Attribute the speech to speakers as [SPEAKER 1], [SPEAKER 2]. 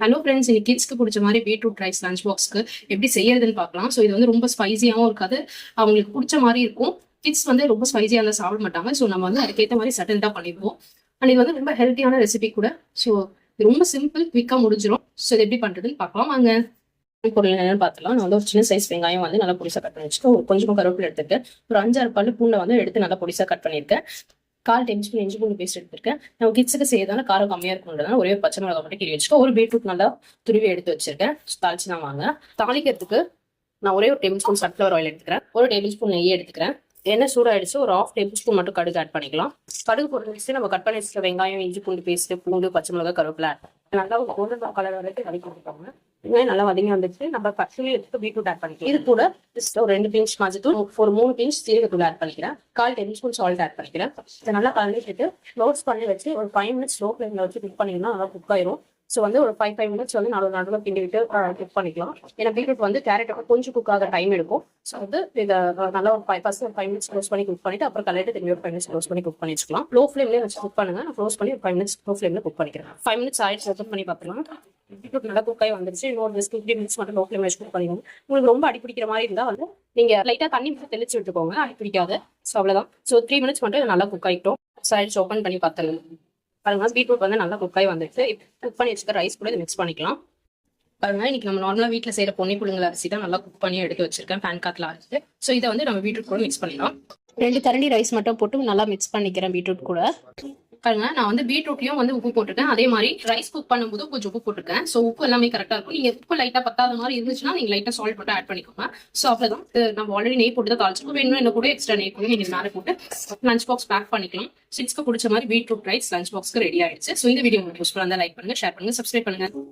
[SPEAKER 1] Hello friends, இன்னைக்கு கிட்ஸ்க்கு பிடிச்ச மாதிரி பீட்ரூட் ரைஸ் லஞ்ச் பாக்ஸ்க்கு எப்படி செய்யறதுன்னு பார்க்கலாம். ஸோ இது வந்து ரொம்ப ஸ்பைசியாகவும் இருக்காது, அவங்களுக்கு பிடிச்ச மாதிரி இருக்கும். கிட்ஸ் வந்து ரொம்ப ஸ்பைசியாக இருந்தால் சாப்பிட மாட்டாங்க. ஸோ நம்ம வந்து அதுக்கேற்ற மாதிரி சட்டில்டாக பண்ணிடுவோம். அண்ட் இது வந்து ரொம்ப ஹெல்த்தியான ரெசிபி கூட. ஸோ இது ரொம்ப சிம்பிள், குவிக்காக முடிஞ்சிடும். ஸோ இது எப்படி பண்ணுறதுன்னு பார்க்கலாம் வாங்க. பொருள் என்னன்னு பார்த்துலாம். நான் வந்து ஒரு சின்ன சைஸ் வெங்காயம் வந்து நல்லா பொடிசா கட் பண்ணி வச்சுக்கேன். ஒரு கொஞ்சமாக கருவேப்பிலை எடுத்துருக்கேன். ஒரு 5-6 பல்லு பூண்டை வந்து எடுத்து நல்லா பொடிசா கட் பண்ணியிருக்கேன். 1/4 டேபிள் ஸ்பூன் இஞ்சி பூண்டு பேஸ்ட் எடுத்திருக்கேன். நம்ம கிட்ஸுக்கு செய்யறதால காரம் கம்மியா இருக்குன்றதால ஒரே ஒரு பச்சை மிளகாய் மட்டும் கீறி வச்சுக்கோ. ஒரு பீட்ரூட் நல்லா துருவி எடுத்து வச்சிருக்கேன். தாளிச்சு தான் வாங்க. தாளிக்கிறதுக்கு நான் ஒரே ஒரு டேபிள் ஸ்பூன் சன்ஃப்ளவர் ஆயில் எடுத்துக்கிறேன். ஒரு டேபிள் ஸ்பூன் நெய் எடுத்துக்கிறேன். எண்ணெய் சூடாயிடுச்சு. ஒரு 1/2 டேபிள் ஸ்பூன் மட்டும் கடுகு ஆட் பண்ணிக்கலாம். கடுகு போட்டு வச்சு நம்ம கட் பண்ணி வச்சுக்க வெங்காயம், இஞ்சி பூண்டு பேஸ்ட், பூண்டு, பச்சை மிளகாய், கருவேப்பிலை நல்லா கோல்டன் கலர் வரைக்கும் வதக்கி கொடுத்தாங்க. வெங்காயம் நல்லா வதங்கி வந்துச்சு. நம்ம பச்சை எடுத்து பீட்ரூட் ஆட் பண்ணிக்கலாம். இது கூட ஜஸ்ட் ஒரு 2 பிஞ்ச் மஞ்சத்தூள், ஒரு 3 பிஞ்ச் சீரகத்தூள் ஆட் பண்ணிக்கிறேன். 1/4 டேபிள் ஸ்பூன் சால்ட் ஆட் பண்ணிக்கிறேன். இதை நல்லா கலந்துட்டு க்ளோஸ் பண்ணி வச்சு ஒரு 5 மினிட்ஸ் ஸ்லோ ஃப்ளேம்ல வச்சு குக் பண்ணிங்கன்னா நல்லா குக் ஆயிரும். ஸோ வந்து ஒரு 5 மினிட்ஸ் வந்து நடுவில் கிண்டி விட்டு குக் பண்ணிக்கலாம். ஏன்னா பீட்ரூட் வந்து கேரட்டோட கொஞ்சம் குக் ஆக டைம் எடுக்கும். ஸோ வந்து இதை நல்லா ஒரு 5 மினிட்ஸ் க்ளோஸ் பண்ணி குக் பண்ணிட்டு அப்புறம் கலரிட்டு திரும்பி ஒரு 5 மினிட்ஸ் க்ளோஸ் பண்ணி குக் பண்ணி வச்சுக்கலாம். லோ ஃப்ளேம்லேயே வச்சு குக் பண்ணுங்க. நான் க்ளோஸ் பண்ணி ஒரு 5 மினிட்ஸ் லோ ஃப்ளேம்ல குக் பண்ணிக்கிறேன். 5 மினிட்ஸ் ஆயிடுச்சு, ஓப்பன் பண்ணி பார்த்துக்கலாம். பீட்ரூட் நல்லா குக் ஆகி வந்துருச்சு. இன்னொரு 15 மினிட்ஸ் மட்டும் லோ ஃப்ளேம்ல வச்சு குக் பண்ணிக்கோங்க. உங்களுக்கு ரொம்ப அடி பிடிக்கிற மாதிரி இருந்தால் வந்து நீங்க லைட்டா தண்ணி மட்டும் தெளிச்சு விட்டுக்கோங்க, அடி பிடிக்காது. ஸோ அவ்வளோதான். ஸோ 3 மினிட்ஸ் மட்டும் நல்லா குக் ஆகிட்டோம். ஸோ ஆயிடுச்சு, ஓப்பன் பண்ணி பார்த்துருங்க. பாருங்க, பீட்ரூட் வந்து நல்லா குக் ஆகி வந்துட்டு குக் பண்ணி வச்சுக்க ரைஸ் கூட இதை மிக்ஸ் பண்ணிக்கலாம். பாருங்க, இன்னைக்கு நம்ம நார்மலா வீட்டில் செய்யற பொன்னி புழுங்கல் அரிசி தான் நல்லா குக் பண்ணி எடுத்து வச்சிருக்கேன். பேன் காத்துல அரைச்சிட்டு. ஸோ இதை வந்து நம்ம பீட்ரூட் கூட மிக்ஸ் பண்ணிக்கலாம். 2 கரண்டி ரைஸ் மட்டும் போட்டு நல்லா மிக்ஸ் பண்ணிக்கிறேன் பீட்ரூட் கூட. பாருங்க, நான் வந்து பீட்ரூட்லயும் வந்து உப்பு போட்டிருக்கேன். அதே மாதிரி ரைஸ் குக் பண்ணும்போது கொஞ்சம் உப்பு போட்டிருக்கேன். ஸோ உப்பு எல்லாமே கரெக்டா இருக்கும். நீங்க உப்பு லைட்டா பத்தாத மாதிரி இருந்துச்சுன்னா நீங்க லைட்டா சால்ட் போட்டு ஆட் பண்ணிக்கோங்க. ஸோ அவ்வளவுதான். நம்ம ஆல்ரெடி நெய் போட்டு தான் தாளிச்சிருக்கோம். வேணும் என்ன கூட எக்ஸ்ட்ரா நெய் கூட நீங்க மேலே போட்டு லஞ்ச் பாக்ஸ் பேக் பண்ணிக்கலாம். கிட்ஸ்க்கு பிடிச்ச மாதிரி பீட்ரூட் ரைஸ் லஞ்ச் பாக்ஸ்க்கு ரெடி ஆயிடுச்சு. ஸோ இந்த வீடியோ உங்களுக்கு யூஸ்ஃபுல்லா இருந்தா லைக் பண்ணுங்க, ஷேர் பண்ணுங்க, சப்ஸ்கிரைப் பண்ணுங்க.